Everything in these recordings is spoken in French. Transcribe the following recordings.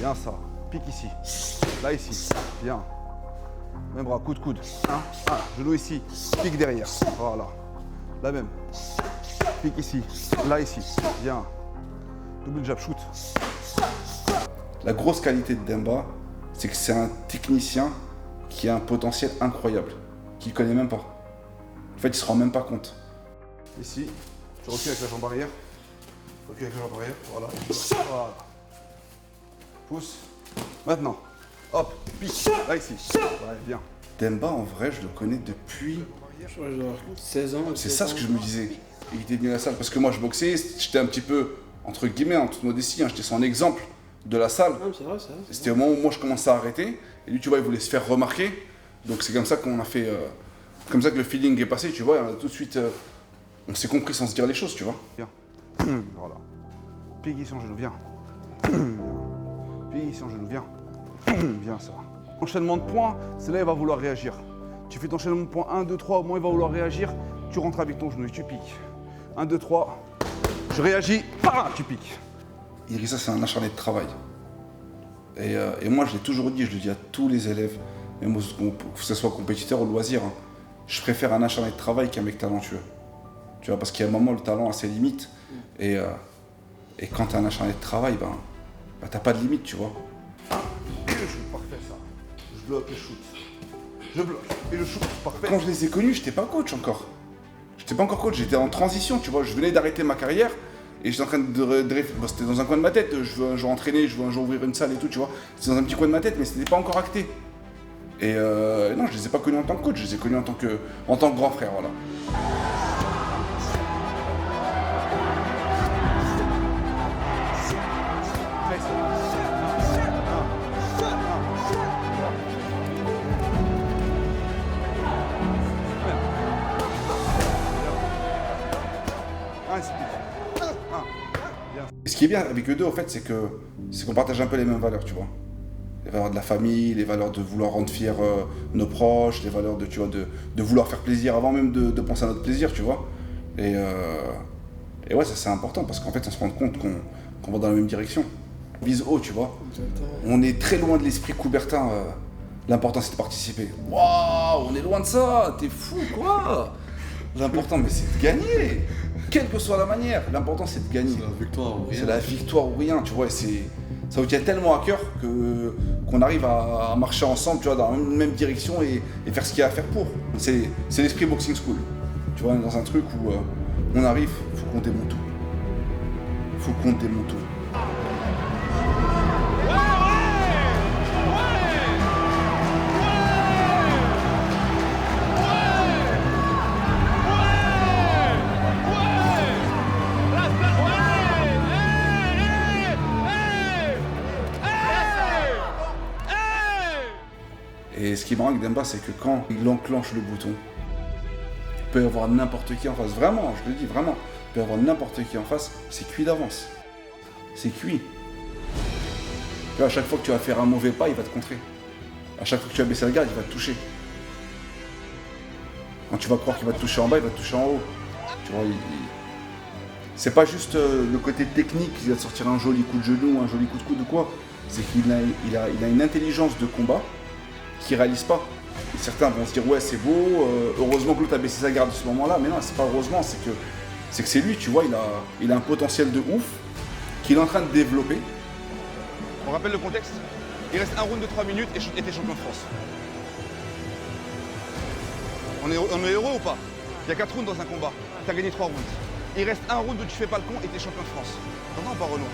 Bien ça. Pique ici. Là, ici. Bien. Même bras, coup de coude. Genou ici. Pique derrière. Voilà. La même. Pique ici. Là, ici. Bien. Double jab, shoot. La grosse qualité de Demba, c'est que c'est un technicien qui a un potentiel incroyable, qu'il ne connaît même pas. En fait, il ne se rend même pas compte. Ici. Tu recules avec la jambe arrière. Recule avec la jambe arrière. Voilà. Voilà. Pousse. Maintenant. Hop. Pique. Là, ici. Ouais, bien. Demba, en vrai, je le connais depuis... Je crois genre 16 ans. C'est ça ce que je me disais. Il était venu à la salle. Parce que moi, je boxais, j'étais un petit peu, entre guillemets, en toute modestie, j'étais son exemple de la salle. Non, c'est vrai, c'est vrai. C'était au moment où moi, je commençais à arrêter. Et lui, tu vois, il voulait se faire remarquer. Donc, c'est comme ça qu'on a fait... comme ça que le feeling est passé, tu vois. On a tout de suite... on s'est compris sans se dire les choses, tu vois. Bien. Voilà. Pique ici en genou, viens. Pique ici en genou, viens. Bien ça. Enchaînement de points, c'est là il va vouloir réagir. Tu fais ton enchaînement de points 1, 2, 3, au moins il va vouloir réagir. Tu rentres avec ton genou et tu piques. 1, 2, 3. Je réagis, tu piques. Idrissa, c'est un acharné de travail. Et moi, je l'ai toujours dit, je le dis à tous les élèves, même que ce soit compétiteur ou loisir, hein, je préfère un acharné de travail qu'un mec talentueux. Tu vois, parce qu'il y a un moment, le talent a ses limites. Et quand tu as un acharné de travail, t'as pas de limite, tu vois. Et le shoot, parfait ça. Je bloque et shoot. Je bloque et le shoot, parfait. Quand je les ai connus, j'étais pas coach encore. J'étais pas encore coach, j'étais en transition, tu vois. Je venais d'arrêter ma carrière et j'étais en train de c'était dans un coin de ma tête. Je veux un jour entraîner, je veux un jour ouvrir une salle et tout, tu vois. C'était dans un petit coin de ma tête, mais c'était pas encore acté. Et non, je les ai pas connus en tant que coach, je les ai connus en tant que grand frère, voilà. Et ce qui est bien avec eux deux, en fait, c'est qu'on partage un peu les mêmes valeurs, tu vois. Les valeurs de la famille, les valeurs de vouloir rendre fiers nos proches, les valeurs de, tu vois, de vouloir faire plaisir avant même de penser à notre plaisir, tu vois. Et ouais, ça c'est important parce qu'en fait, on se rend compte qu'on va dans la même direction. On vise haut, tu vois. Exactement. On est très loin de l'esprit Coubertin. L'important, c'est de participer. Waouh, on est loin de ça. T'es fou, quoi. L'important, mais c'est de gagner. Quelle que soit la manière, l'important c'est de gagner. C'est la victoire ou rien. C'est la victoire ou rien, tu vois. Ça vous tient tellement à cœur qu'on arrive à marcher ensemble, tu vois, dans la même direction et faire ce qu'il y a à faire pour. C'est l'esprit boxing school. Tu vois, on est dans un truc où on arrive, faut qu'on démonte tout. Faut qu'on démonte tout. Et ce qui me rend avec Demba, c'est que quand il enclenche le bouton, il peut y avoir n'importe qui en face. Vraiment, je le dis, vraiment. Il peut y avoir n'importe qui en face, c'est cuit d'avance. C'est cuit. Tu vois, à chaque fois que tu vas faire un mauvais pas, il va te contrer. À chaque fois que tu vas baisser la garde, il va te toucher. Quand tu vas croire qu'il va te toucher en bas, il va te toucher en haut. Tu vois, c'est pas juste le côté technique qui va te sortir un joli coup de genou, un joli coup de coude ou quoi. C'est qu'il a une intelligence de combat qui réalisent pas. Et certains vont se dire ouais c'est beau, heureusement que l'autre a baissé sa garde à ce moment-là, mais non c'est pas heureusement, c'est que c'est lui, tu vois, il a un potentiel de ouf qu'il est en train de développer. On rappelle le contexte. Il reste un round de 3 minutes et t'es champion de France. On est heureux ou pas? Il y a 4 rounds dans un combat. T'as gagné 3 rounds. Il reste un round où tu fais pas le con et t'es champion de France. T'entends ou pas Renaud?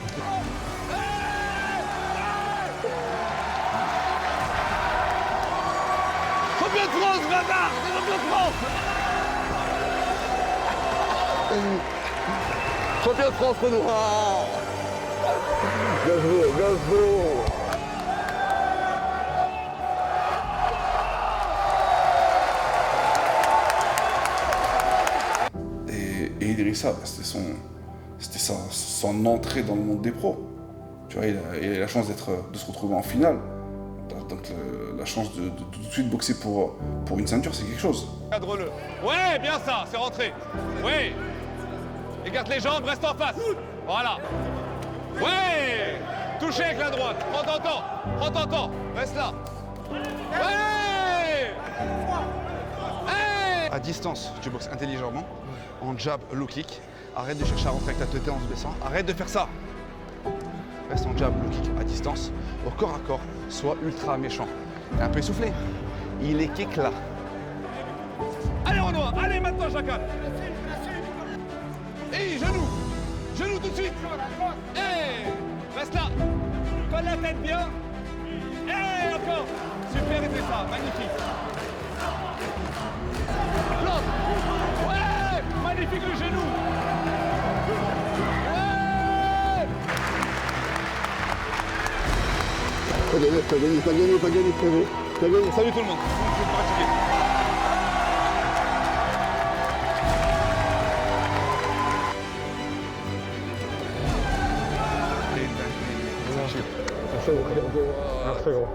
Champion de France, bâtard! C'est champion de France! Champion de France, Renaud! Bien joué! Et Idrissa, c'était son entrée dans le monde des pros. Tu vois, il a eu la chance de se retrouver en finale. Donc la chance de tout de suite boxer pour une ceinture, c'est quelque chose. Cadre-le. Ouais, bien ça, c'est rentré. Oui. Écarte les jambes, reste en face. Voilà. Ouais. Touchez avec la droite. Prends ton temps. Prends ton temps. Reste là. Ouais. Hey. À distance, tu boxes intelligemment. En jab, low kick. Arrête de chercher à rentrer avec ta tête en se baissant. Arrête de faire ça. Reste en jab, low kick à distance. Au corps à corps, sois ultra méchant. T'es un peu essoufflé. Il est kick là. Allez Renoir. Allez maintenant Chacal. Et genou. Genou tout de suite. Hey. Reste là. Colle la tête bien. Et encore. Super, et fais ça. Magnifique. L'autre. Ouais. Magnifique le genou. Ouais. T'as gagné, frérot. T'as gagné. Salut tout le monde. Je vais pratiquer. Merci, gros.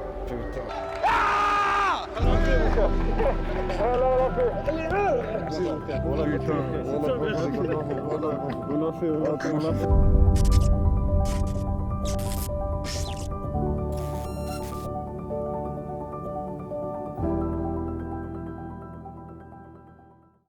On l'a fait.